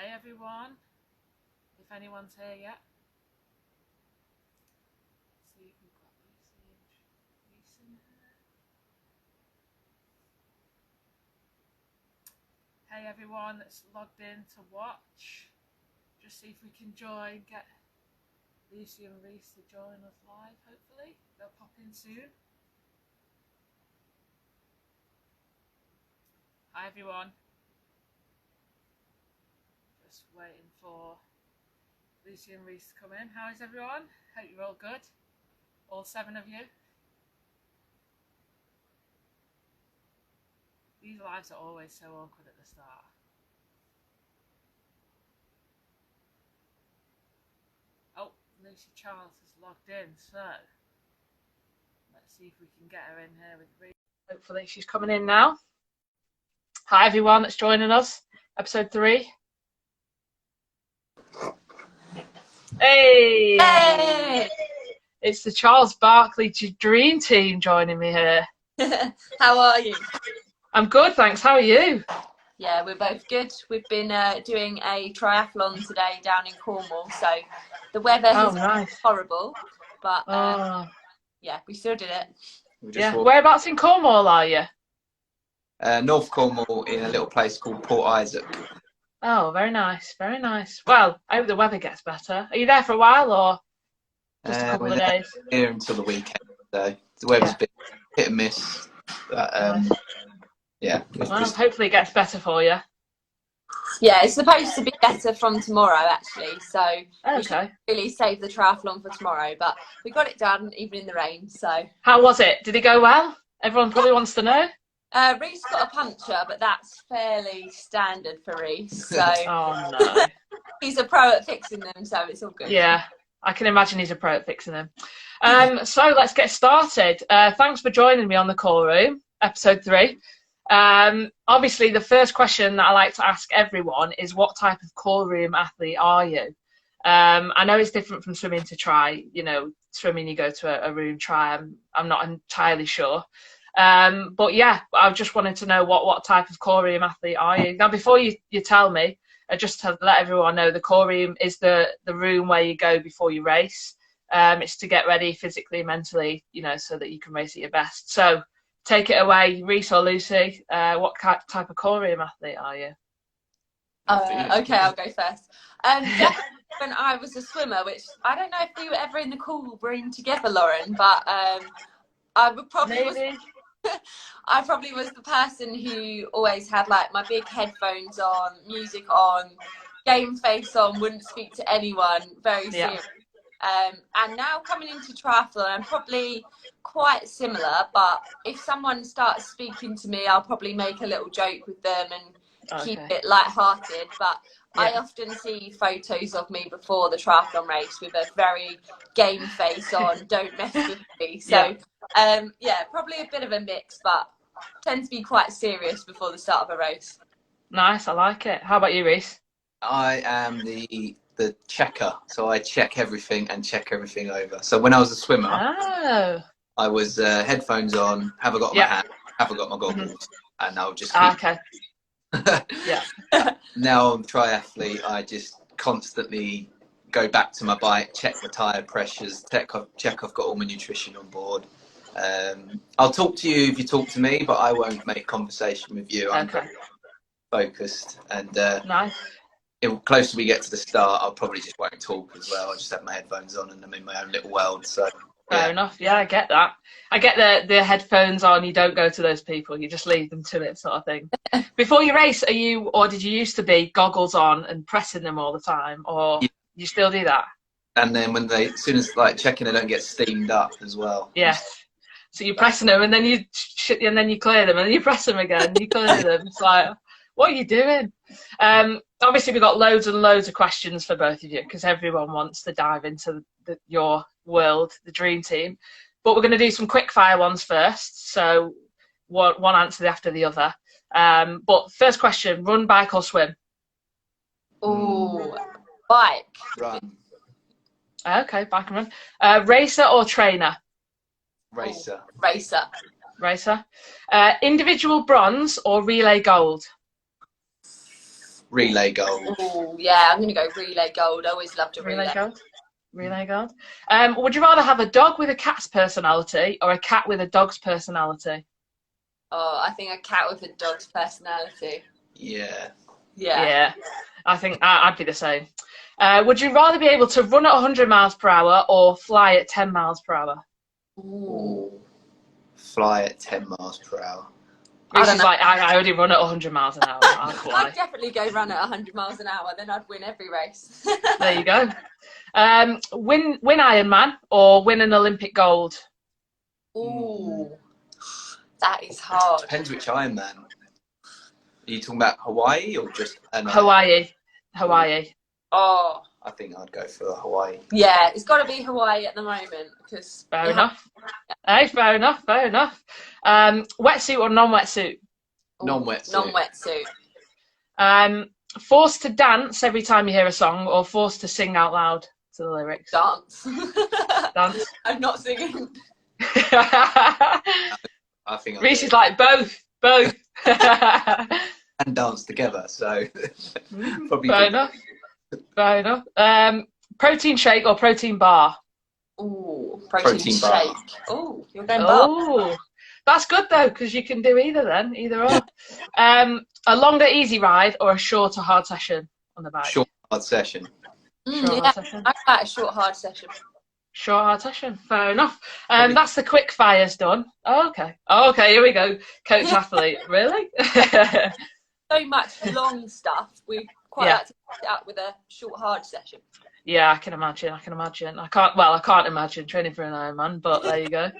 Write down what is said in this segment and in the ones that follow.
Hey everyone, if anyone's here yet. Let's see if we've got Lucy in here. Hey everyone that's logged in to watch. Just see if we can get Lucy and Reece to join us live, hopefully. They'll pop in soon. Hi everyone. Just waiting for Lucy and Reece to come in. How is everyone? Hope you're all good. All 7 of you. These lives are always so awkward at the start. Oh, Lucy Charles has logged in, so let's see if we can get her in here with Reece. Hopefully she's coming in now. Hi everyone that's joining us. Episode 3. Hey! Hey! It's the Charles-Barclay Dream Team joining me here. How are you? I'm good, thanks. How are you? Yeah, we're both good. We've been doing a triathlon today down in Cornwall, so the weather has been horrible, but yeah, we still did it. Yeah. Whereabouts in Cornwall are you? North Cornwall, in a little place called Port Isaac. Oh, very nice, very nice. Well, I hope the weather gets better. Are you there for a while or just a couple of days? Here until the weekend, so the weather's been hit and miss. But, yeah. Well, hopefully it gets better for you. Yeah, it's supposed to be better from tomorrow, actually. So we should really save the triathlon for tomorrow. But we got it done, even in the rain. So how was it? Did it go well? Everyone probably wants to know. Reece got a puncture, but that's fairly standard for Reece. So oh no, he's a pro at fixing them, so it's all good. Yeah, I can imagine he's a pro at fixing them. So let's get started. Thanks for joining me on the call room, episode 3. Obviously, the first question that I like to ask everyone is, what type of call room athlete are you? I know it's different from swimming to try. You know, swimming you go to a room try. I'm not entirely sure. But yeah, I just wanted to know what type of call room athlete are you? Now, before you tell me, just to let everyone know, the call room is the room where you go before you race. It's to get ready physically, mentally, you know, so that you can race at your best. So take it away, Reece or Lucy. What type of call room athlete are you? Okay, I'll go first. Definitely when I was a swimmer, which I don't know if we were ever in the call room together, Lauren, but I would probably I probably was the person who always had like my big headphones on, music on, game face on, wouldn't speak to anyone, very serious. And now coming into triathlon, I'm probably quite similar, but if someone starts speaking to me, I'll probably make a little joke with them and keep it light-hearted. But I often see photos of me before the triathlon race with a very game face on, don't mess with me. So yeah, probably a bit of a mix, but tend to be quite serious before the start of a race. Nice, I like it. How about you, Reece? I am the checker, so I check everything and check everything over. So when I was a swimmer, I was headphones on, have I got my hat, have I got my goggles, and I'll just keep... Now I'm triathlete, I just constantly go back to my bike, check the tyre pressures, check I've got all my nutrition on board. I'll talk to you if you talk to me, but I won't make conversation with you. I'm very focused, and the closer we get to the start, I'll probably just won't talk as well. I'll just have my headphones on and I'm in my own little world. So fair enough. Yeah, I get that. I get the headphones on. You don't go to those people. You just leave them to it, sort of thing. Before you race, are you, or did you used to be, goggles on and pressing them all the time, or you still do that? And then when as soon as like checking, they don't get steamed up as well. Yeah. So you're pressing them, and then you clear them, and then you press them again. You clear them. It's like, what are you doing? Obviously, we've got loads and loads of questions for both of you because everyone wants to dive into your world, the dream team. But we're going to do some quick fire ones first. So one answer after the other. But first question: run, bike, or swim? Oh, bike. Run. Okay, bike and run. Racer or trainer? Racer. Racer. Individual bronze or relay gold? Relay gold. Oh, yeah, I'm going to go relay gold. I always loved a relay. Relay gold. Relay gold. Would you rather have a dog with a cat's personality or a cat with a dog's personality? Oh, I think a cat with a dog's personality. Yeah. Yeah. I think I'd be the same. Would you rather be able to run at 100 miles per hour or fly at 10 miles per hour? Ooh. Fly at 10 miles per hour. Reece is like, I already run at 100 miles an hour. I'll fly. I'd definitely go run at 100 miles an hour, then I'd win every race. There you go. Win Ironman or win an Olympic gold? Ooh, that is hard. Depends which Ironman. Are you talking about Hawaii or just Hawaii? Oh, I think I'd go for Hawaii. yeah, it's got to be Hawaii at the moment because Fair enough. Hey, fair enough. Wetsuit or non-wetsuit? Non-wetsuit. Non-wetsuit. Forced to dance every time you hear a song or forced to sing out loud to the lyrics? Dance. Dance. I'm not singing. I think Reece is like both. And dance together, so probably Fair enough. Protein shake or protein bar? Ooh, protein bar. shake. Oh, you're going bar. Oh, that's good though, because you can do either or. A longer easy ride or a shorter hard session on the bike? Short hard session. Hard session. I like a short hard session. Short hard session, fair enough. That's the quick fires done. Oh, okay, here we go. Coach athlete, really? So much long stuff. We quite like to put it up with a short hard session. Yeah, I can imagine. I can't imagine training for an Ironman, but there you go.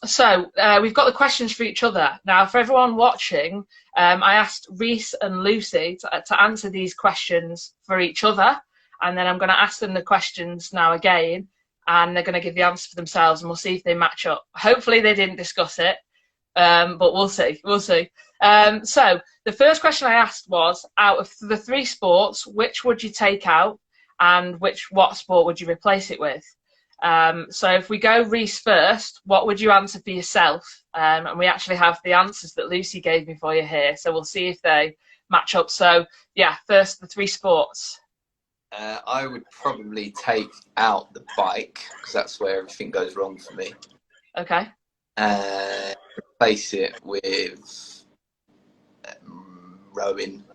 So we've got the questions for each other. Now, for everyone watching, I asked Reece and Lucy to answer these questions for each other, and then I'm going to ask them the questions now again, and they're going to give the answer for themselves, and we'll see if they match up. Hopefully they didn't discuss it, but we'll see. So the first question I asked was, out of the 3 sports, which would you take out, and what sport would you replace it with? So if we go Reece first, what would you answer for yourself? And we actually have the answers that Lucy gave me for you here, so we'll see if they match up. So yeah, first the 3 sports. I would probably take out the bike because that's where everything goes wrong for me. Okay. Replace it with rowing.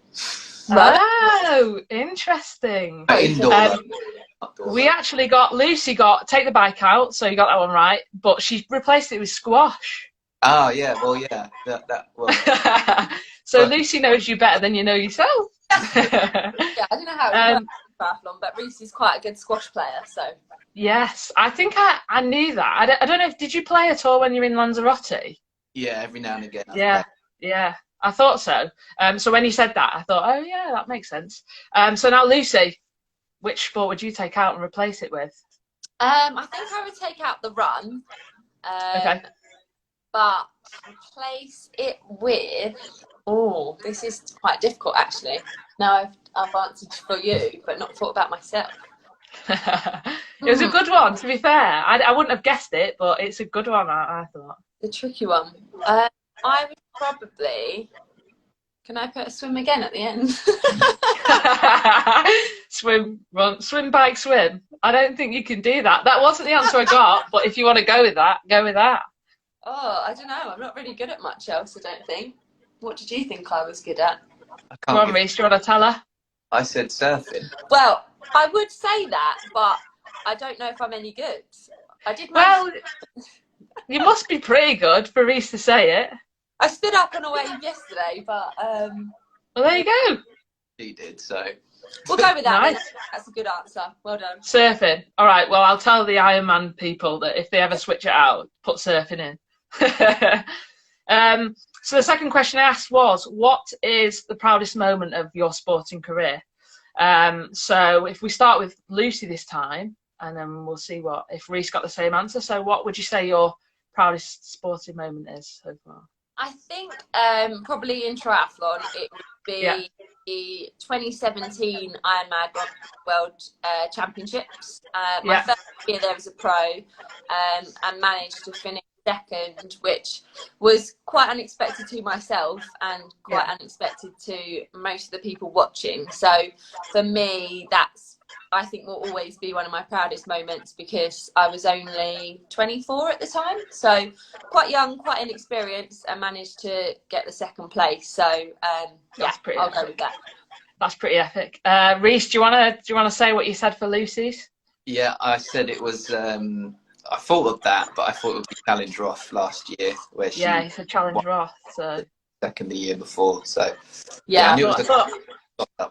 Oh, interesting. Indoor. We actually Lucy take the bike out, so you got that one right, but she replaced it with squash. Oh yeah, well yeah, So Lucy knows you better than you know yourself. Yeah, I don't know how it works in triathlon, but Reece is quite a good squash player, so. Yes, I think I knew that. I don't know, did you play at all when you're in Lanzarote? Yeah, every now and again. Yeah, I thought so. So when you said that, I thought, oh yeah, that makes sense. So now Lucy, which sport would you take out and replace it with? I think I would take out the run. Okay. But replace it with. Oh, this is quite difficult actually. Now I've answered for you, but not thought about myself. It was a good one, to be fair. I wouldn't have guessed it, but it's a good one, I thought. The tricky one. I would probably. Can I put a swim again at the end? Swim, run, swim, bike, swim. I don't think you can do that. That wasn't the answer I got, but if you want to go with that, go with that. Oh, I don't know. I'm not really good at much else, I don't think. What did you think I was good at? Come on, Reece, do you want to tell her? I said surfing. Well, I would say that, but I don't know if I'm any good. I did. Well, you must be pretty good for Reece to say it. I stood up on a wave yesterday, but well, there you go. She did, so we'll go with that. Nice. That's a good answer. Well done. Surfing. All right. Well, I'll tell the Ironman people that if they ever switch it out, put surfing in. So the second question I asked was, what is the proudest moment of your sporting career? So if we start with Lucy this time, and then we'll see if Reece got the same answer. So what would you say your proudest sporting moment is so far? I think probably in triathlon it would be the 2017 Ironman World Championships. My first year there as a pro, and managed to finish second, which was quite unexpected to myself and quite unexpected to most of the people watching. So for me, that's, I think, will always be one of my proudest moments, because I was only 24 at the time, so quite young, quite inexperienced, and managed to get the second place. So I'll go with that. That's pretty epic. Reece, do you wanna say what you said for Lucy's? Yeah, I said it was. I thought of that, but I thought it would be Challenge Roth last year, where she he said Challenge Roth. So second the year before. So yeah, I thought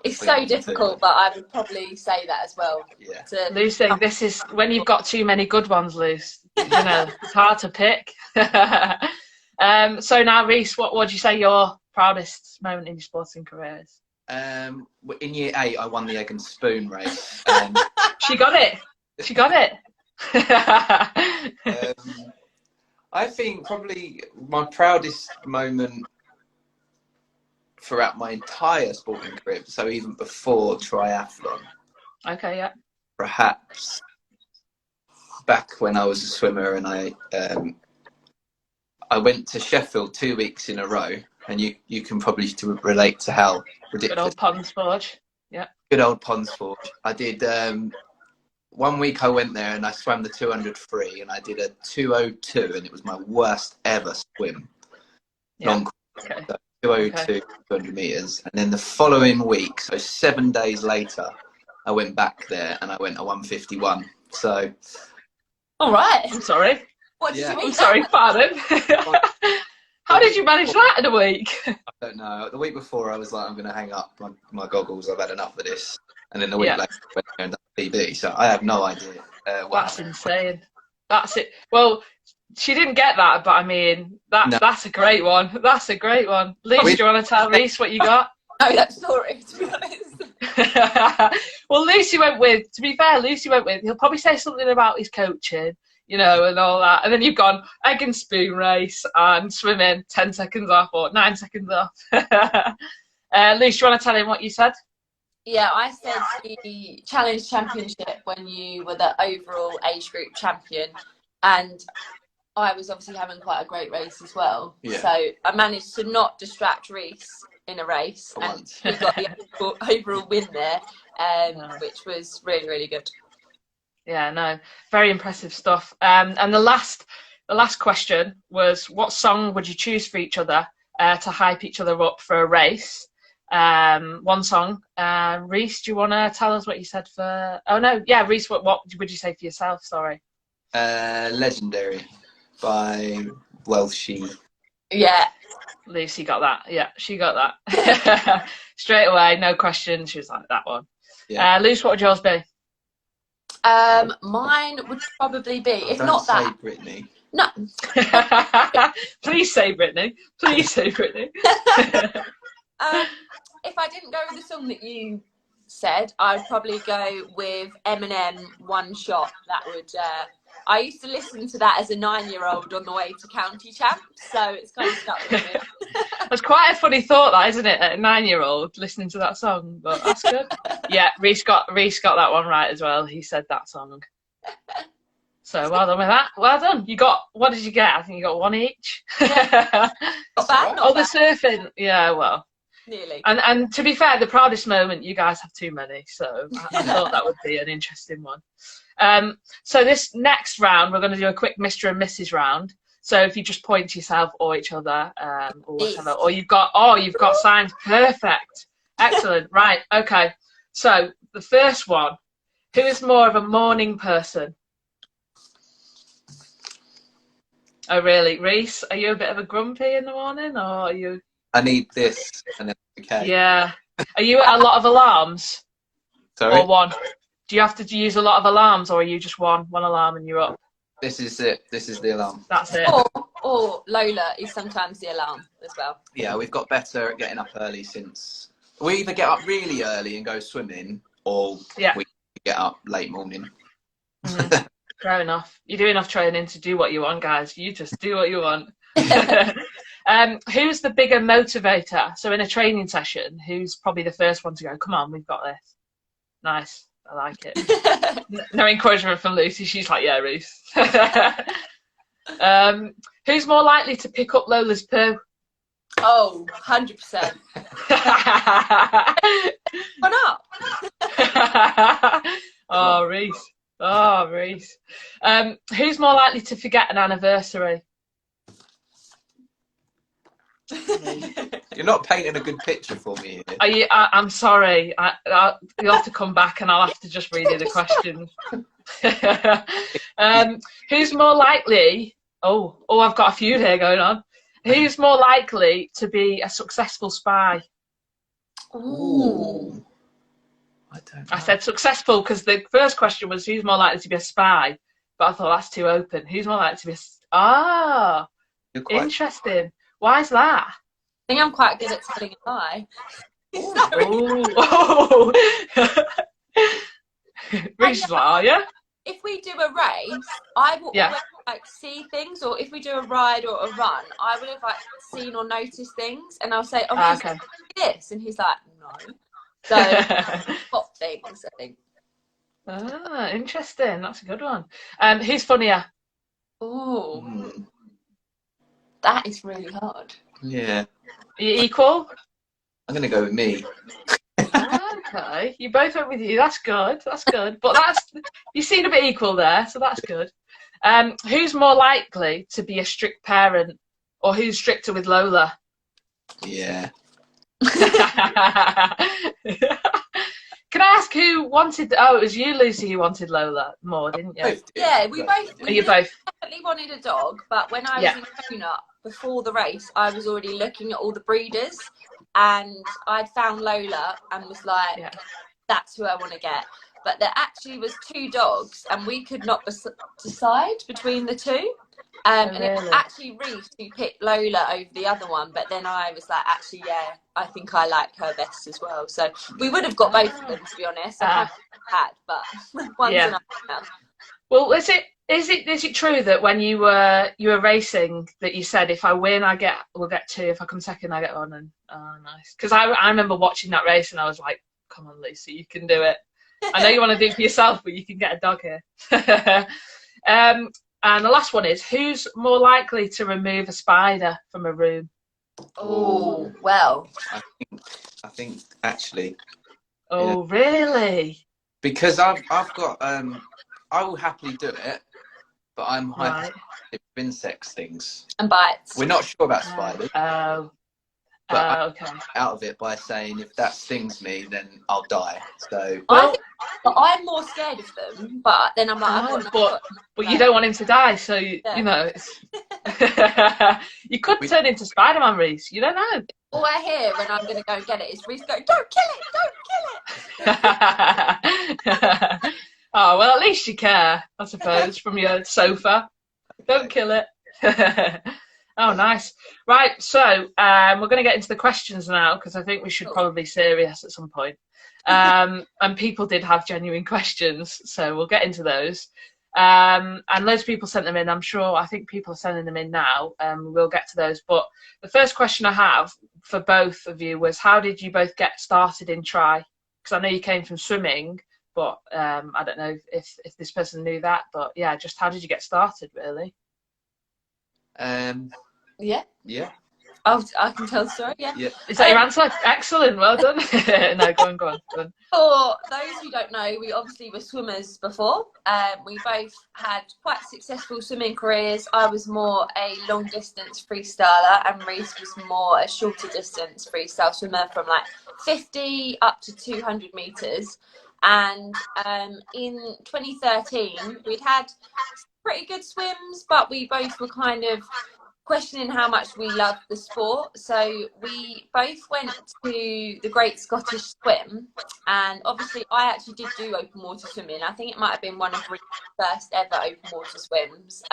it's so difficult, but I would probably say that as well. Yeah. Lucy, this is when you've got too many good ones, Luce. You know, it's hard to pick. So now, Reece, what would you say your proudest moment in your sporting career is? In year 8, I won the egg and spoon race. She got it. I think probably my proudest moment throughout my entire sporting career, so even before triathlon. Okay, yeah. Perhaps back when I was a swimmer, and I went to Sheffield 2 weeks in a row, and you can probably relate to how ridiculous. Good old Ponds Forge. Yeah. Good old Ponds Forge. I did 1 week I went there and I swam the 200 free, and I did a 202, and it was my worst ever swim. Yeah. Long Okay. so 202, 200 meters. And then the following week, so 7 days later, I went back there and I went a 151. So. All right. I'm sorry. What did you mean? I'm sorry, pardon. How did you manage that in a week? I don't know. The week before, I was like, I'm going to hang up my goggles. I've had enough of this. And then the week later, I went there and done PB. So I have no idea. That's insane. That's it. Well, she didn't get that, but I mean, that's a great one. That's a great one. Luce, do you want to tell Reece what you got? No, that story, to be honest. Well, Lucy went with, to be fair, he'll probably say something about his coaching, you know, and all that. And then you've gone egg and spoon race and swimming 10 seconds off or 9 seconds off. Luce, do you want to tell him what you said? Yeah, I said the Challenge Championship when you were the overall age group champion, and I was obviously having quite a great race as well. Yeah. So I managed to not distract Reece in a race, and he got the overall win there, which was really, really good. Yeah, no, very impressive stuff. And the last question was, what song would you choose for each other to hype each other up for a race? One song. Reece, do you want to tell us what you said for? Oh no, yeah, Reece, what would you say for yourself? Sorry. Legendary by Welshie. Yeah. Lucy got that. Yeah, she got that. Straight away, no question. She was like, that one. Yeah. Luce, what would yours be? Mine would probably be, if Don't not say that. Brittany. No. Please say Brittany. Please say Brittany. If I didn't go with the song that you said, I'd probably go with Eminem, One Shot. That would. I used to listen to that as a 9-year-old on the way to county champs, so it's kind of stuck with me. That's quite a funny thought, that, isn't it? At a 9-year-old listening to that song, but that's good. Yeah, Reece got that one right as well. He said that song. So well done with that. Well done. You got, what did you get? I think you got one each. Yeah. Not bad. The surfing. Yeah, well. Nearly. And to be fair, the proudest moment, you guys have too many, so I thought that would be an interesting one. So this next round, we're going to do a quick Mr. and Mrs. round. So if you just point to yourself or each other, or whatever, or you've got signs, perfect, excellent, right, okay. So the first one, who is more of a morning person? Oh really, Reece? Are you a bit of a grumpy in the morning, or are you? I need this, and then okay. Yeah. Are you at a lot of alarms? Sorry? Or one? Do you have to use a lot of alarms, or are you just one alarm and you're up? This is it. This is the alarm. That's it. Or Lola is sometimes the alarm as well. Yeah, we've got better at getting up early since we either get up really early and go swimming, or we get up late morning. Fair enough. You do enough training to do what you want, guys. You just do what you want. Who's the bigger motivator? So in a training session, who's probably the first one to go, come on, we've got this. Nice. I like it. No encouragement from Lucy. She's like, yeah, Reece. Who's more likely to pick up Lola's poo? Oh, 100%. Why not? Oh, Reece. Oh, Reece. Who's more likely to forget an anniversary? You're not painting a good picture for me here. I'm sorry. You'll have to come back and I'll have to just read you the questions. Who's more likely... Oh, I've got a few here going on. Who's more likely to be a successful spy? Ooh. I don't know. I said successful because the first question was who's more likely to be a spy, but I thought that's too open. Who's more likely to be a... interesting. Why is that? I think I'm quite good at telling a lie. Reece, are you? If we do a race, I will always like see things, or if we do a ride or a run, I will have like seen or noticed things, and I'll say, "Oh, he's like this," and he's like, "No." So, top things, I think. Ah, interesting. That's a good one. Who's funnier? Ooh, that is really hard. Yeah. Are you equal? I'm gonna go with me. Okay, you both went with you. That's good. That's good. But you seem a bit equal there, so that's good. Who's more likely to be a strict parent, or who's stricter with Lola? Yeah. Can I ask who wanted? Oh, it was you, Lucy, who wanted Lola more, didn't you? Yeah, we both. You both definitely wanted a dog, but when I was in Kona before the race, I was already looking at all the breeders, and I'd found Lola and was like, "That's who I want to get." But there actually was 2 dogs, and we could not decide between the 2. And it was actually Reece who picked Lola over the other one, but then I was like, actually, yeah, I think I like her best as well. So we would have got both of them, to be honest. I had, but one's enough now. Well, is it true that when you were racing that you said if I win we'll get 2, if I come second I get 1? And nice, because I remember watching that race and I was like, come on, Lucy, you can do it. I know you want to do it for yourself, but you can get a dog here. And the last one is, who's more likely to remove a spider from a room? Oh, well. I think actually. Oh, really? Because I've got I will happily do it, but I'm hypersensitive to insects things. And bites. We're not sure about spiders. But okay. Out of it by saying if that stings me, then I'll die. So I'm more scared of them, but then I'm like, but you don't want him to die, so you know it's you could turn into Spider-Man, Reece. You don't know. All I hear when I'm going to go and get it is Reece go, "Don't kill it! Don't kill it!" Oh well, at least you care, I suppose, from your sofa. Don't kill it. Oh, nice. Right, so we're going to get into the questions now because I think we should probably be serious at some point. And people did have genuine questions, so we'll get into those. And loads of people sent them in. I think people are sending them in now. We'll get to those. But the first question I have for both of you was, how did you both get started in tri? Because I know you came from swimming, but I don't know if this person knew that. But yeah, just how did you get started, really? Yeah. Oh, I can tell the story. Yeah. Is that your answer? Excellent. Well done. No, go on. For those who don't know, we obviously were swimmers before. We both had quite successful swimming careers. I was more a long distance freestyler, and Reece was more a shorter distance freestyle swimmer from like 50 up to 200 meters. And in 2013, we'd had pretty good swims, but we both were kind of questioning how much we loved the sport. So we both went to the Great Scottish Swim, and obviously I actually did do open water swimming. I think it might have been one of Reece's first ever open water swims.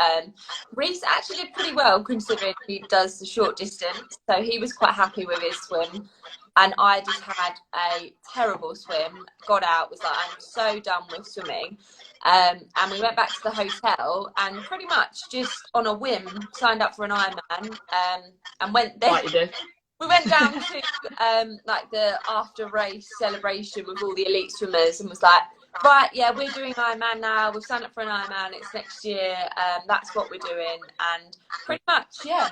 Reece actually did pretty well considering he does the short distance, so he was quite happy with his swim. And I just had a terrible swim, got out, was like, I'm so done with swimming. And we went back to the hotel and pretty much just on a whim signed up for an Ironman and went there. Like you do. We went down to like the after race celebration with all the elite swimmers and was like, right, yeah, we're doing Ironman now. We've signed up for an Ironman. It's next year. That's what we're doing, and pretty much, yeah.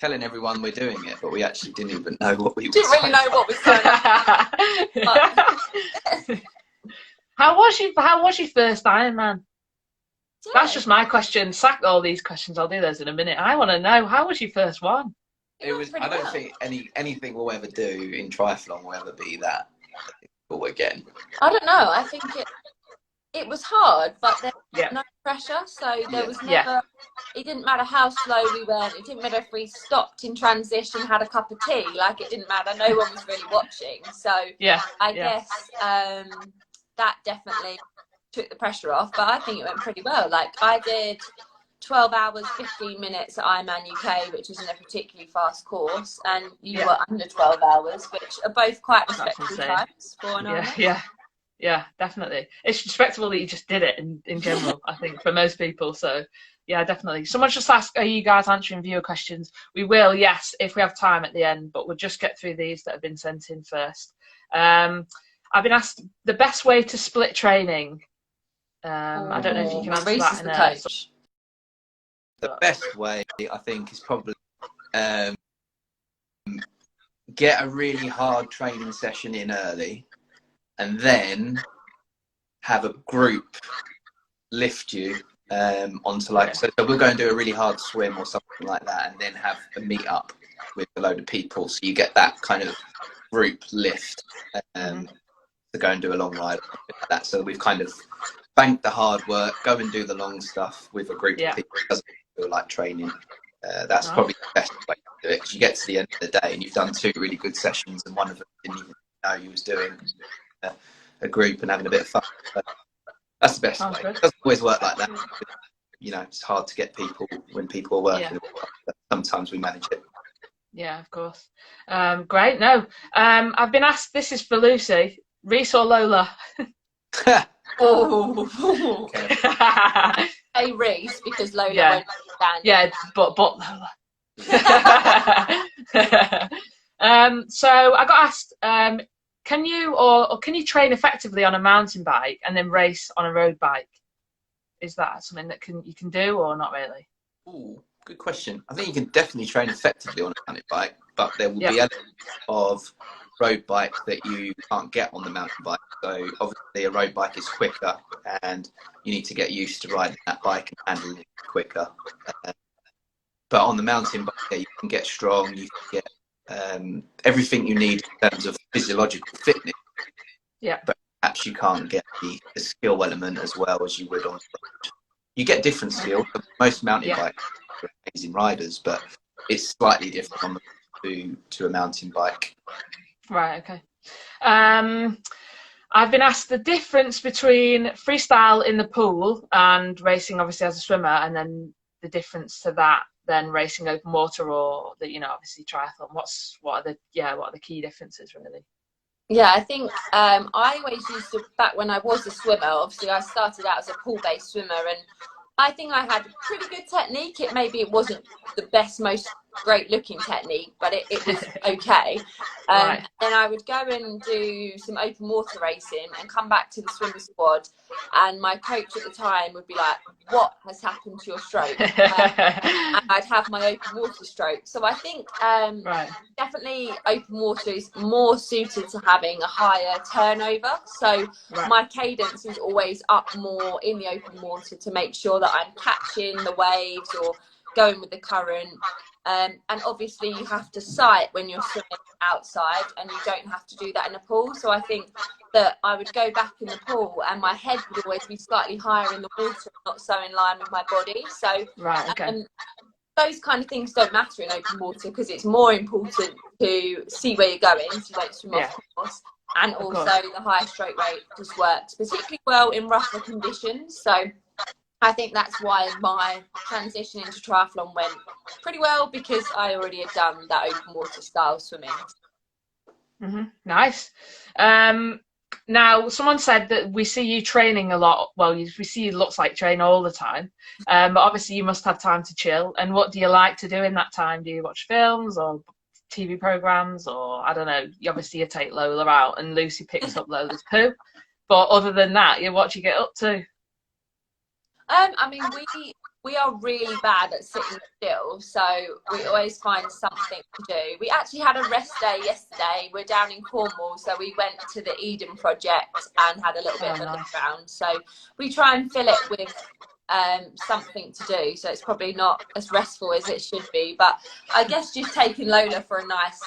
Telling everyone we're doing it, but we actually didn't even know what we were Didn't really know what we signed up. How was your first Ironman? Yeah. That's just my question. Sack all these questions. I'll do those in a minute. I want to know, how was your first one? It was. I don't think anything we'll ever do in triathlon will ever be that difficult again. I don't know. I think it was hard, but there was Yeah. no pressure. So there was never. Yeah. It didn't matter how slow we went. It didn't matter if we stopped in transition, had a cup of tea. Like, it didn't matter. No one was really watching. So Yeah. I guess that definitely took the pressure off. But I think it went pretty well. Like, I did 12 hours, 15 minutes at Ironman UK, which isn't a particularly fast course, and you were under 12 hours, which are both quite respectable times for an Ironman. Yeah, definitely. It's respectable that you just did it in general, I think, for most people. So, yeah, definitely. Someone just asked, are you guys answering viewer questions? We will, yes, if we have time at the end, but we'll just get through these that have been sent in first. I've been asked the best way to split training. I don't know if you can answer Reece that is in the a... coach. The best way, I think, is probably get a really hard training session in early, and then have a group lift you onto, like, so we'll go and do a really hard swim or something like that, and then have a meet up with a load of people, so you get that kind of group lift to go and do a long ride like that. So we've kind of banked the hard work, go and do the long stuff with a group of people. It doesn't feel like training. That's probably the best way to do it, because you get to the end of the day and you've done 2 really good sessions, and one of them didn't even know you was doing a group and having a bit of fun. But that's the best way. It doesn't always work like that. You know, it's hard to get people when people are working, but sometimes we manage it. Yeah, of course. Great. No, I've been asked, this is for Lucy, Reece or Lola? Oh. Hey, Reece, because Lola won't stand. Yeah, but Lola. So I got asked, can you train effectively on a mountain bike and then race on a road bike? Is that something that you can do, or not really? Ooh, good question. I think you can definitely train effectively on a mountain bike, but there will be elements of road bike that you can't get on the mountain bike. So obviously a road bike is quicker, and you need to get used to riding that bike and handling it quicker. But on the mountain bike, you can get strong, you can get everything you need in terms of physiological fitness. Yeah. But perhaps you can't get the skill element as well as you would on the road. You get different skills. Most mountain bikes are amazing riders, but it's slightly different on to a mountain bike. Right, okay. I've been asked the difference between freestyle in the pool and racing, obviously, as a swimmer, and then the difference to that, then racing open water, or the, obviously triathlon. What are the key differences, really? Yeah, I think I always used to, back when I was a swimmer, obviously I started out as a pool-based swimmer, and I think I had pretty good technique. Maybe it wasn't the best, most great looking technique, but it was okay. Right. Then I would go and do some open water racing and come back to the swim squad, and my coach at the time would be like, what has happened to your stroke? And I'd have my open water stroke. So I think definitely open water is more suited to having a higher turnover. So my cadence is always up more in the open water to make sure that I'm catching the waves or going with the current. And obviously you have to sight when you're swimming outside, and you don't have to do that in a pool. So I think that I would go back in the pool and my head would always be slightly higher in the water, not so in line with my body. So those kind of things don't matter in open water, because it's more important to see where you're going, so you don't swim off course. And also the higher stroke rate just works particularly well in rougher conditions. So I think that's why my transition into triathlon went pretty well, because I already had done that open water style swimming. Nice. Now, someone said that we see you training a lot. Well, we see you looks like train all the time, but obviously you must have time to chill. And what do you like to do in that time? Do you watch films or TV programs, or I don't know? Obviously you take Lola out, and Lucy picks up Lola's poo. But other than that, what do you get up to? I mean, we are really bad at sitting still, so we always find something to do. We actually had a rest day yesterday. We're down in Cornwall, so we went to the Eden project and had a little bit of a look around. So we try and fill it with something to do, so it's probably not as restful as it should be. But I guess just taking Lola for a nice,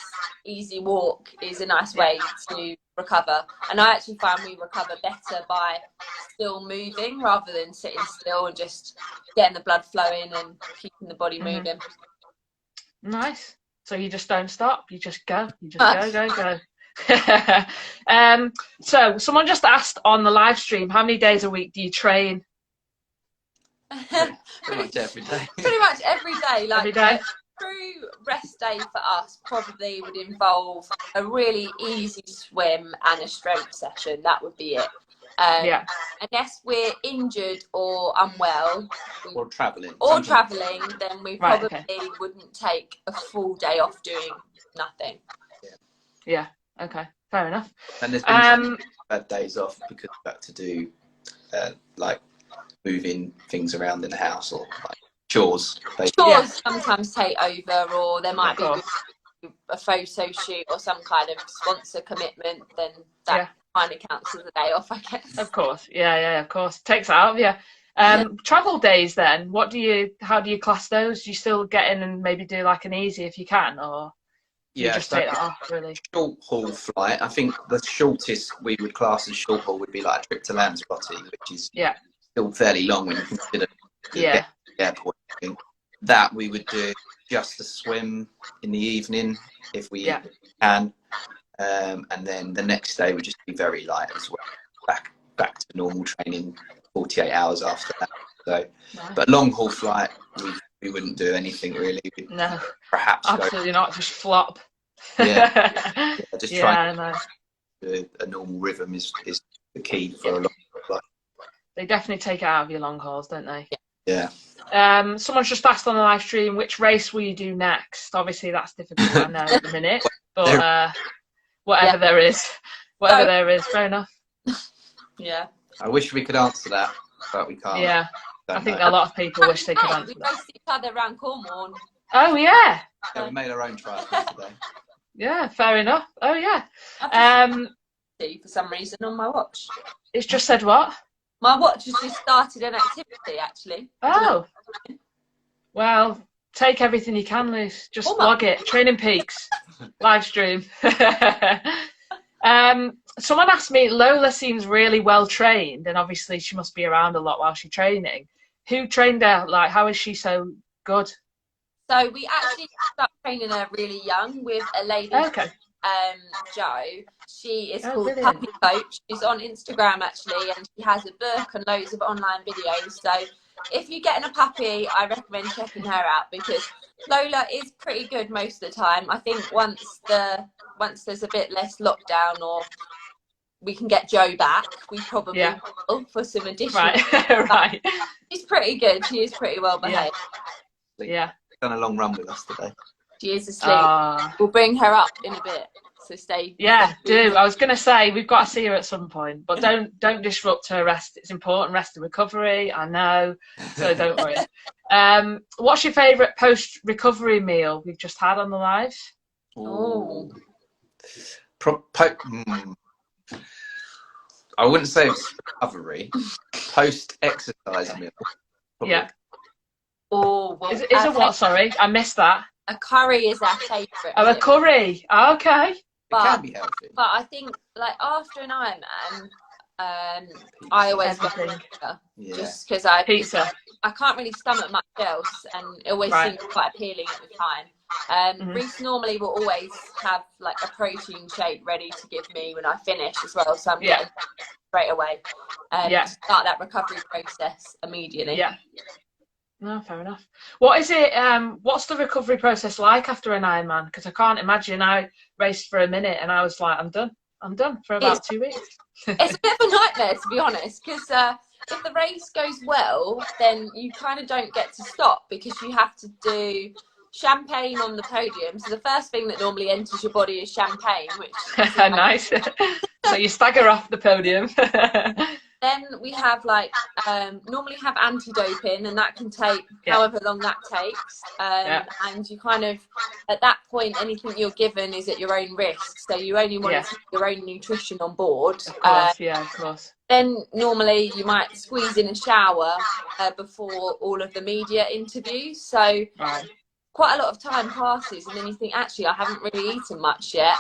easy walk is a nice way to recover. And I actually find we recover better by still moving rather than sitting still and just getting the blood flowing and keeping the body moving. Nice. So you just don't stop. You just go. You just go. So someone just asked on the live stream, how many days a week do you train? Pretty much every day. Pretty much every day. Like every day. True rest day for us probably would involve a really easy swim and a strength session. That would be it. Unless we're injured or unwell or traveling, then we probably wouldn't take a full day off doing nothing. Yeah. Okay. Fair enough. And there's been bad days off because we've had to do like moving things around in the house or like chores. Chores sometimes take over, or there might be a photo shoot or some kind of sponsor commitment. Then that kind of counts as a day off, I guess. Of course, of course, takes it out of you. Travel days, then, how do you class those? Do you still get in and maybe do like an easy if you can, or you just take that off? Really, short haul flight. I think the shortest we would class as short haul would be like a trip to Lanzarote, which is still fairly long when you consider the airport. That we would do just a swim in the evening if we can, and then the next day would just be very light as well. Back to normal training 48 hours after that. So, but long haul flight, we wouldn't do anything really. No, perhaps absolutely not. Just flop. Just trying to do a normal rhythm is the key for a long haul flight. They definitely take it out of your long hauls, don't they? Yeah. Someone's just asked on the live stream, which race will you do next? Obviously, that's difficult, I know, at the minute. But whatever there is, fair enough. Yeah. I wish we could answer that, but we can't. Yeah. I think a lot of people wish they could answer that. We raced each other around Cornwall. Oh, yeah. We made our own triathlon today. Yeah, fair enough. Oh, yeah. For some reason on my watch. It's just said what? My watch has just started an activity, actually. Oh. Well, take everything you can, Luce. Just vlog it. Training Peaks. Live stream. Someone asked me, Lola seems really well trained, and obviously she must be around a lot while she's training. Who trained her? Like, how is she so good? So we actually started training her really young with a lady. Okay. Jo. She is called Puppy Coach. She's on Instagram actually, and she has a book and loads of online videos. So if you're getting a puppy, I recommend checking her out because Lola is pretty good most of the time. I think once there's a bit less lockdown or we can get Jo back, we probably will for some additional. Right. She's pretty good. She is pretty well behaved. Yeah. Done a long run with us today. She is asleep. We'll bring her up in a bit. So stay. Yeah, do. I was going to say we've got to see her at some point, but don't disrupt her rest. It's important, rest and recovery. I know, so don't worry. What's your favourite post-recovery meal we've just had on the live? Oh. I wouldn't say it's recovery. Post-exercise meal. Probably. Yeah. Oh, well, is it what? Sorry, I missed that. A curry is our favourite. Oh, a curry. Okay. It can be healthy. But I think, like, after an Ironman, I always go pizza. Just because I can't really stomach much else, and it always seems quite appealing at the time. Reece normally will always have, like, a protein shake ready to give me when I finish as well, so I'm getting straight away. To start that recovery process immediately. Yeah. No, fair enough. What is it? What's the recovery process like after an Ironman? Because I can't imagine. I raced for a minute and I was like, I'm done for about 2 weeks. It's a bit of a nightmare, to be honest, because if the race goes well, then you kind of don't get to stop because you have to do champagne on the podium. So the first thing that normally enters your body is champagne, which is Nice. So you stagger off the podium. Then we have like normally have anti-doping, and that can take however long that takes. And you kind of, at that point, anything you're given is at your own risk. So you only want to keep your own nutrition on board. Of course, of course. Then normally you might squeeze in a shower before all of the media interviews. So quite a lot of time passes, and then you think, actually, I haven't really eaten much yet.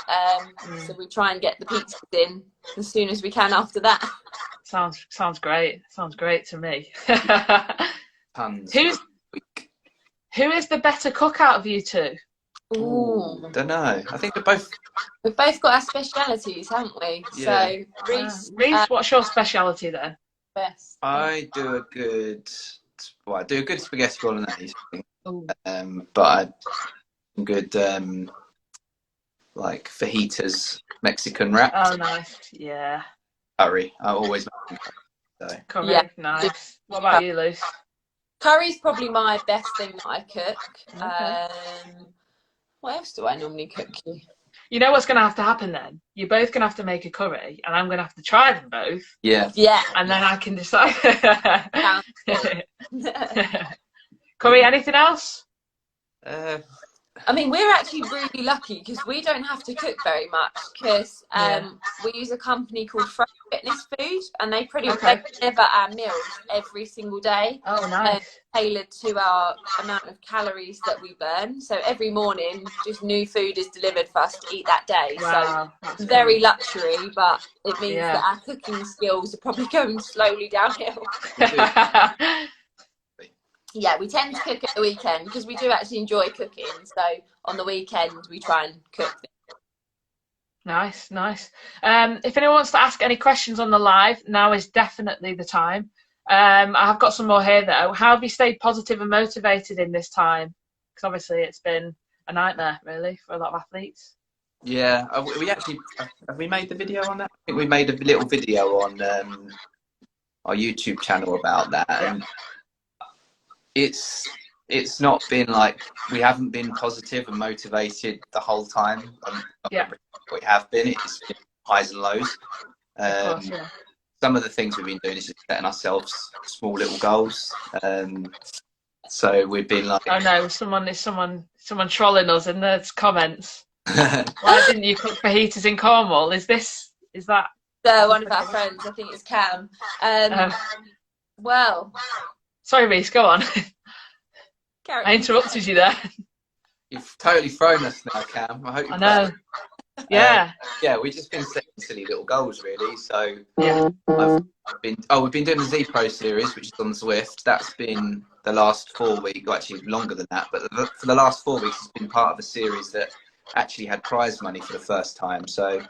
So we try and get the pizzas in as soon as we can after that. Sounds great. Sounds great to me. Tons. Who is the better cook out of you two? Ooh. Don't know. I think we've both got our specialities, haven't we? Yeah. So Reece, what's your speciality then? Best. I do a good spaghetti bolognese. But I'm good like fajitas, Mexican wraps. Oh, nice. Yeah. Curry. I always make curry. Curry, nice. What about you, Luce? Curry's probably my best thing that I cook. Okay. What else do I normally cook you? You know what's going to have to happen then? You're both going to have to make a curry, and I'm going to have to try them both. Yeah. And then I can decide. Curry, anything else? I mean, we're actually really lucky because we don't have to cook very much because we use a company called Fitness Food, and they they deliver our meals every single day. Oh, nice. Tailored to our amount of calories that we burn. So every morning, just new food is delivered for us to eat that day. Wow, so very luxury, but it means that our cooking skills are probably going slowly downhill. Yeah, we tend to cook at the weekend because we do actually enjoy cooking. So on the weekend, we try and cook. Nice. If anyone wants to ask any questions on the live, now is definitely the time. I have got some more here though. How have you stayed positive and motivated in this time? Because obviously it's been a nightmare, really, for a lot of athletes. Yeah, we actually have we made the video on that? I think we made a little video on our YouTube channel about that. And it's not been like, we haven't been positive and motivated the whole time. We have been. It's been highs and lows. Of course, some of the things we've been doing is just setting ourselves small little goals. So we've been like, oh no, someone trolling us in the comments. Why didn't you cook fajitas in Cornwall? Is that one of our friends? I think it's Cam. Well, sorry, Reece, go on. I interrupted you there. You've totally thrown us now, Cam. I know. Yeah. We've just been setting silly little goals, really. So we've been doing the Z Pro series, which is on Zwift. That's been the last 4 weeks, or actually longer than that. But for the last 4 weeks, it's been part of a series that actually had prize money for the first time. So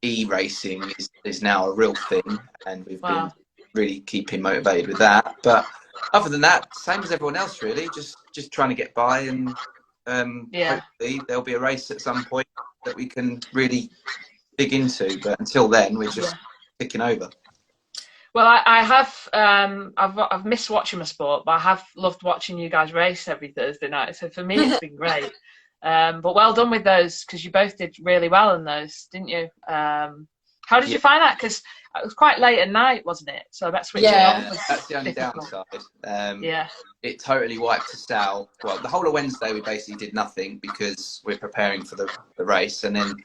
e-racing is now a real thing, and we've been really keeping motivated with that. But other than that, same as everyone else, really. Just trying to get by, and hopefully there'll be a race at some point that we can really dig into. But until then, we're just ticking over. Well, I have I've missed watching my sport, but I have loved watching you guys race every Thursday night. So for me, it's been great. But well done with those, because you both did really well in those, didn't you? How did you find that? Because it was quite late at night, wasn't it? So that switching off was that's the only downside. It totally wiped us out. Well, the whole of Wednesday we basically did nothing because we're preparing for the race, and then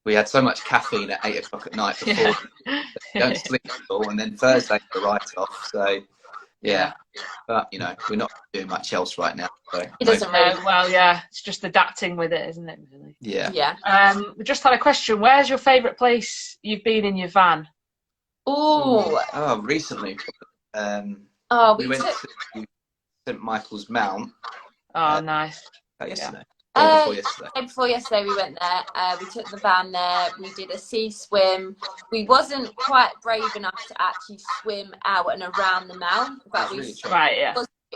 we had so much caffeine at 8 o'clock at night before you don't sleep at all, and then Thursday the write-off. So but we're not doing much else right now. So it doesn't really. Well, it's just adapting with it, isn't it? Really. Yeah. We just had a question. Where's your favourite place you've been in your van? Oh, recently. We went to St Michael's Mount. Oh, nice. Yesterday. Before yesterday we went there. We took the van there. We did a sea swim. We wasn't quite brave enough to actually swim out and around the mount, but it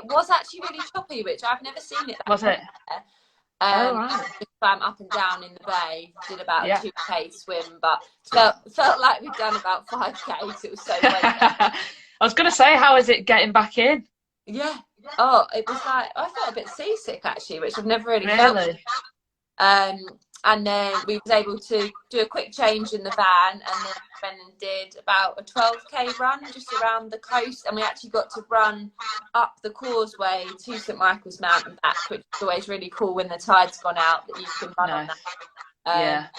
was actually really choppy, which I've never seen it. Was it? Just swam up and down in the bay. Did about a 2K swim, but felt like we'd done about 5K. It was so wet. I was going to say, how is it getting back in? Yeah, Oh, it was like, I felt a bit seasick actually, which I've never really felt. And then we was able to do a quick change in the van, and then went and did about a 12k run just around the coast, and we actually got to run up the causeway to St Michael's Mount and back, which is always really cool when the tide's gone out that you can run on that.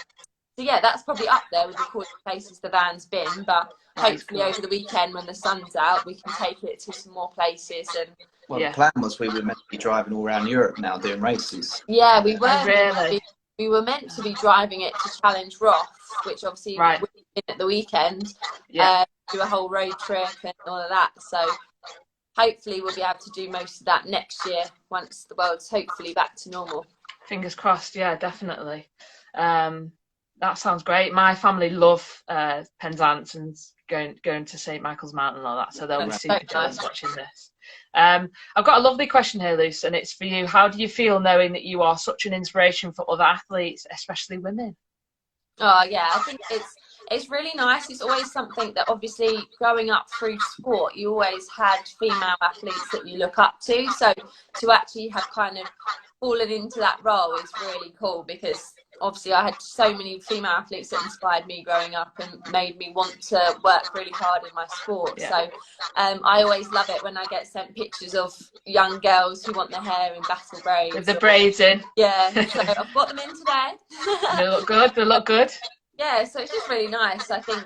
So yeah, that's probably up there with the coolest places the van's been, but hopefully over the weekend when the sun's out we can take it to some more places. And well, the plan was we were meant to be driving all around Europe now doing races. Yeah, we were. We were meant to be driving it to Challenge Roth, which obviously we did at the weekend, do a whole road trip and all of that. So hopefully we'll be able to do most of that next year once the world's hopefully back to normal. Fingers crossed, yeah, definitely. That sounds great. My family love Penzance and going to St Michael's Mount and all that, so they'll be super jealous watching this. I've got a lovely question here, Luce, and it's for you. How do you feel knowing that you are such an inspiration for other athletes, especially women? Oh yeah, I think it's really nice. It's always something that obviously growing up through sport, you always had female athletes that you look up to. So to actually have kind of fallen into that role is really cool, because obviously I had so many female athletes that inspired me growing up and made me want to work really hard in my sport. So I always love it when I get sent pictures of young girls who want their hair in battle braids. With the braids in. Yeah, so I've got them in today. They look good, they look good. Yeah, so it's just really nice. I think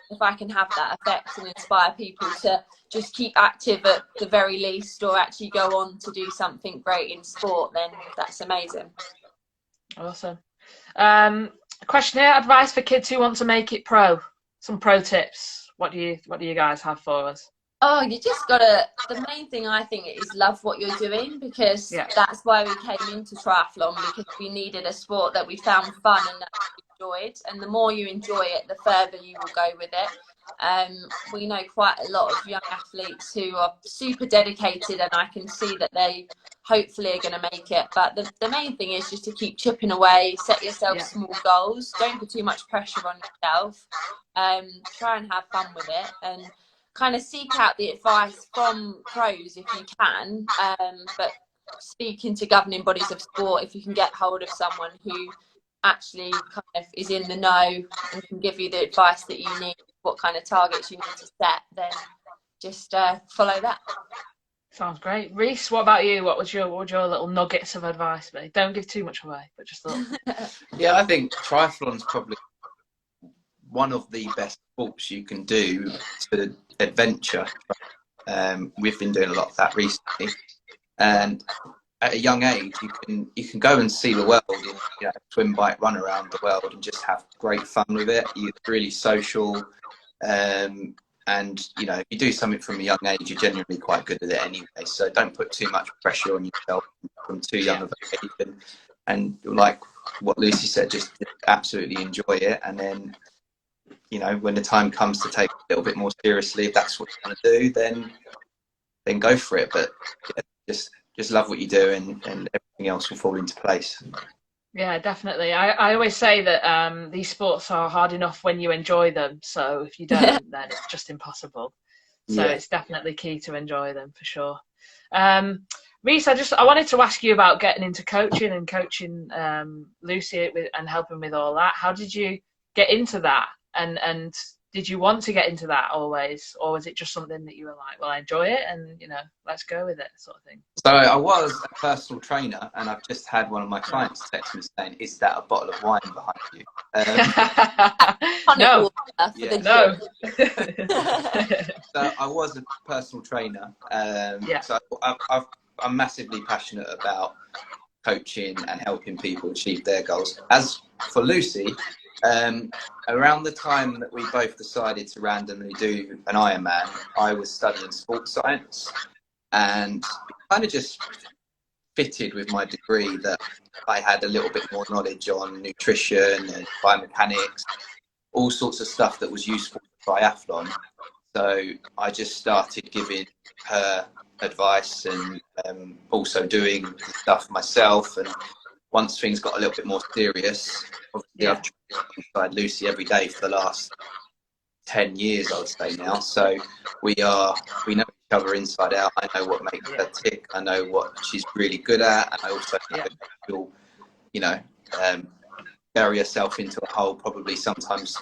if I can have that effect and inspire people to just keep active at the very least, or actually go on to do something great in sport, then that's amazing. Awesome. Question here: advice for kids who want to make it pro. Some pro tips. What do you guys have for us? Oh, you just gotta. The main thing I think is love what you're doing, because that's why we came into triathlon, because we needed a sport that we found fun and that we enjoyed. And the more you enjoy it, the further you will go with it. We know quite a lot of young athletes who are super dedicated, and I can see that they hopefully are going to make it. But the main thing is just to keep chipping away, set yourself small goals, don't put too much pressure on yourself, try and have fun with it, and kind of seek out the advice from pros if you can, but speaking to governing bodies of sport, if you can get hold of someone who actually kind of is in the know and can give you the advice that you need, what kind of targets you need to set, then just follow that. Sounds great. Reece, what about you? What would your little nuggets of advice be? Don't give too much away, but just a little. Yeah, I think triathlon's probably one of the best sports you can do to adventure. We've been doing a lot of that recently, and at a young age you can go and see the world, and, swim, bike, run around the world and just have great fun with it. You're really social, and if you do something from a young age, you're genuinely quite good at it anyway. So don't put too much pressure on yourself from too young of an age, and like what Lucy said, just absolutely enjoy it. And then when the time comes to take it a little bit more seriously, if that's what you want to do, then go for it. But just love what you do, and everything else will fall into place. Yeah, definitely. I always say that these sports are hard enough when you enjoy them. So if you don't, then it's just impossible. So it's definitely key to enjoy them for sure. Reece, I wanted to ask you about getting into coaching and coaching Lucy and helping with all that. How did you get into that? And did you want to get into that always, or was it just something that you were like, well, I enjoy it and let's go with it, sort of thing? So I was a personal trainer, and I've just had one of my clients text me saying, "Is that a bottle of wine behind you?" No. No. So I was a personal trainer. So I'm massively passionate about coaching and helping people achieve their goals. As for Lucy, around the time that we both decided to randomly do an Ironman, I was studying sports science, and it kind of just fitted with my degree that I had a little bit more knowledge on nutrition and biomechanics, all sorts of stuff that was useful for triathlon. So I just started giving her advice and also doing the stuff myself. And once things got a little bit more serious, obviously I've trained alongside Lucy every day for the last 10 years, I would say now. So we know each other inside out. I know what makes her tick. I know what she's really good at, and I also know she'll, you know, bury herself into a hole probably sometimes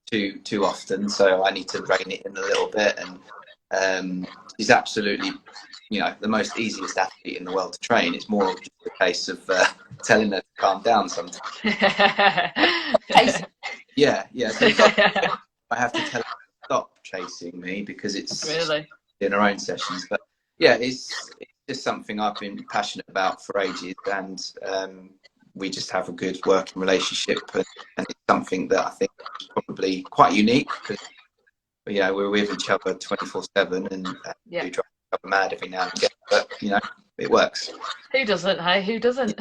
too often. So I need to rein it in a little bit. And she's absolutely, you know, the most easiest athlete in the world to train. It's more just a case of telling her to calm down sometimes. Yeah. So I have to tell her to stop chasing me because it's really in her own sessions. But yeah, it's just something I've been passionate about for ages, and we just have a good working relationship, and it's something that I think is probably quite unique because, you know, we're with each other 24/7 and we drive each other mad every now and again, but you know, it works. Who doesn't? Hey, who doesn't?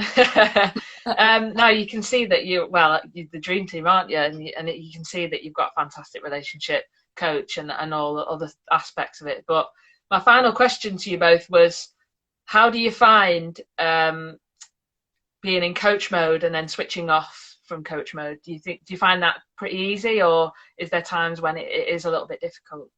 No, you can see that you're the dream team, aren't you? And you can see that you've got a fantastic relationship, coach, and all the other aspects of it. But my final question to you both was, how do you find being in coach mode and then switching off from coach mode? Do you find that pretty easy, or is there times when it is a little bit difficult?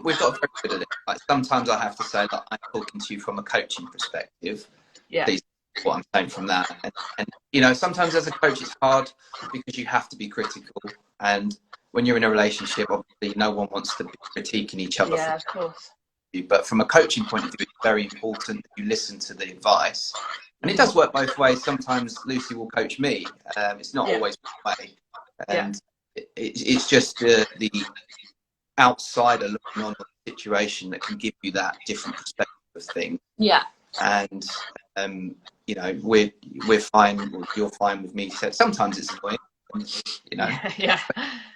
We've got very good at it. Like, sometimes I have to say that I'm talking to you from a coaching perspective. Yeah. Please, what I'm saying from that. And you know, sometimes as a coach it's hard because you have to be critical, and when you're in a relationship, obviously no one wants to be critiquing each other. Yeah, of course. But from a coaching point of view, it's very important that you listen to the advice. And it does work both ways. Sometimes Lucy will coach me. It's not always one way. And it's just the outsider looking on the situation that can give you that different perspective of things. Yeah. And, you know, we're fine. You're fine with me. So sometimes it's annoying, you know. Yeah.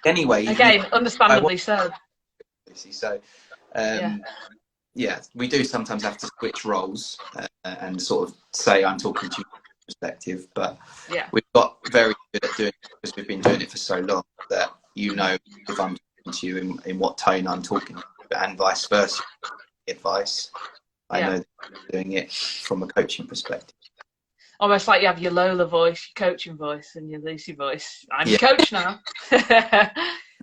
Anyway. Again, understandably so. So, yeah, we do sometimes have to switch roles and sort of say I'm talking to you from perspective, but we've got very good at doing it because we've been doing it for so long that you know if I'm talking to you in what tone I'm talking to, and vice versa. Advice, I know that you're doing it from a coaching perspective. Almost like you have your Lola voice, your coaching voice, and your Lucy voice. I'm your coach now.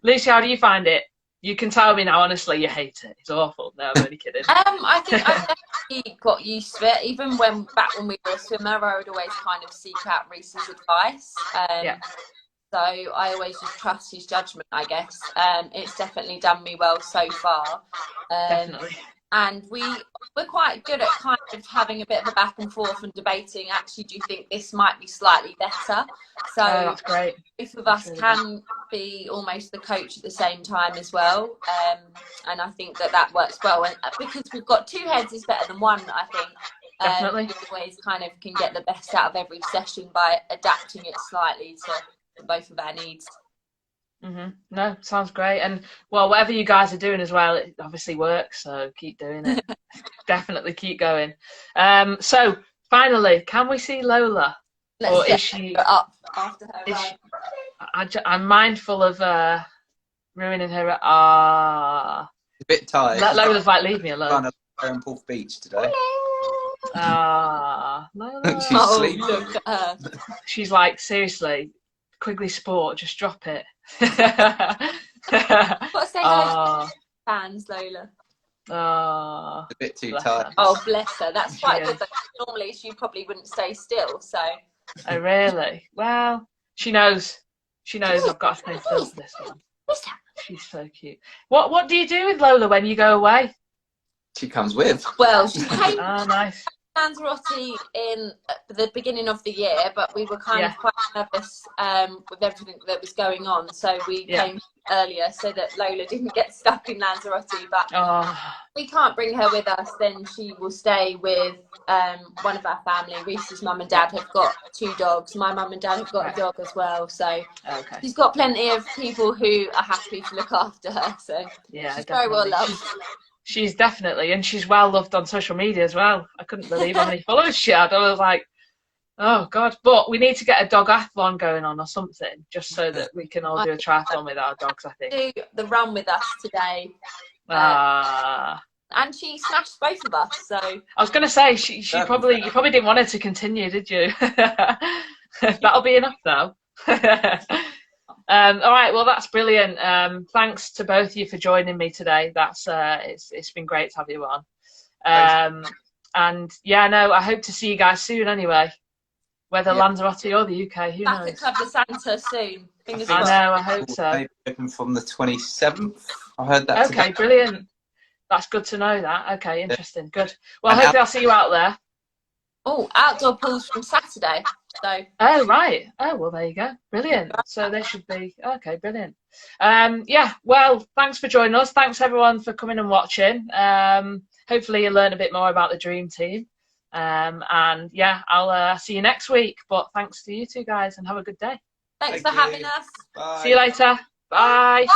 Lucy, how do you find it? You can tell me now, honestly, you hate it. It's awful. No, I'm only kidding. I think I definitely got used to it. Even back when we were a swimmer, I would always kind of seek out Reece's advice. So I always just trust his judgment, I guess. It's definitely done me well so far. Definitely. And we're quite good at kind of having a bit of a back and forth and debating, actually, do you think this might be slightly better? So that's great. Both of us can be almost the coach at the same time as well. And I think that works well. And because we've got two heads is better than one, I think. Definitely. We always kind of can get the best out of every session by adapting it slightly to both of our needs. No, sounds great. And well, whatever you guys are doing as well, it obviously works, so keep doing it. Definitely keep going. So finally, can we see Lola? Let's get she up after her. I'm mindful of ruining her. A bit tired. Lola's like, leave me alone. On Pulf Beach today. Lola. She's sleeping. Look at her. She's like, seriously, Quigley Sport, just drop it. What say hello to fans, Lola? A bit too tired. Oh, bless her. That's quite good. Normally she probably wouldn't stay still, so. Oh, really? Well, she knows. She knows I've got to stay still for this one. She's so cute. What do you do with Lola when you go away? She comes with. Well, she came nice. Lanzarote in the beginning of the year, but we were kind of quite nervous with everything that was going on, so we came earlier so that Lola didn't get stuck in Lanzarote. But we can't bring her with us, then she will stay with one of our family. Reece's mum and dad have got 2 dogs. My mum and dad have got a dog as well, so she's got plenty of people who are happy to look after her, so she's very well loved. She's definitely, and she's well loved on social media as well. I couldn't believe how many followers she had. I was like, oh God. But we need to get a dog-athlon going on or something, just so that we can all do a triathlon with our dogs, I think. Do the run with us today. And she smashed both of us, so. I was going to say, you probably didn't want her to continue, did you? That'll be enough now. All right, well, that's brilliant. Thanks to both of you for joining me today. That's it's been great to have you on. And yeah, no, I hope to see you guys soon anyway. Whether Lanzarote or the UK, who knows? Back at Club de Santa soon. Fingers I crossed. know, I hope so. Maybe open from the 27th. I heard that Okay, today. brilliant. That's good to know that. Okay, interesting. Good. Well, hopefully I'll see you out there. Oh, outdoor pools from Saturday. So. Oh, right. Oh, well, there you go. Brilliant. So they should be, okay, brilliant. Yeah, well, thanks for joining us. Thanks, everyone, for coming and watching. Hopefully you learn a bit more about the Dream Team. And yeah, I'll see you next week. But thanks to you two guys and have a good day. Thanks for having us. Bye. See you later. Bye.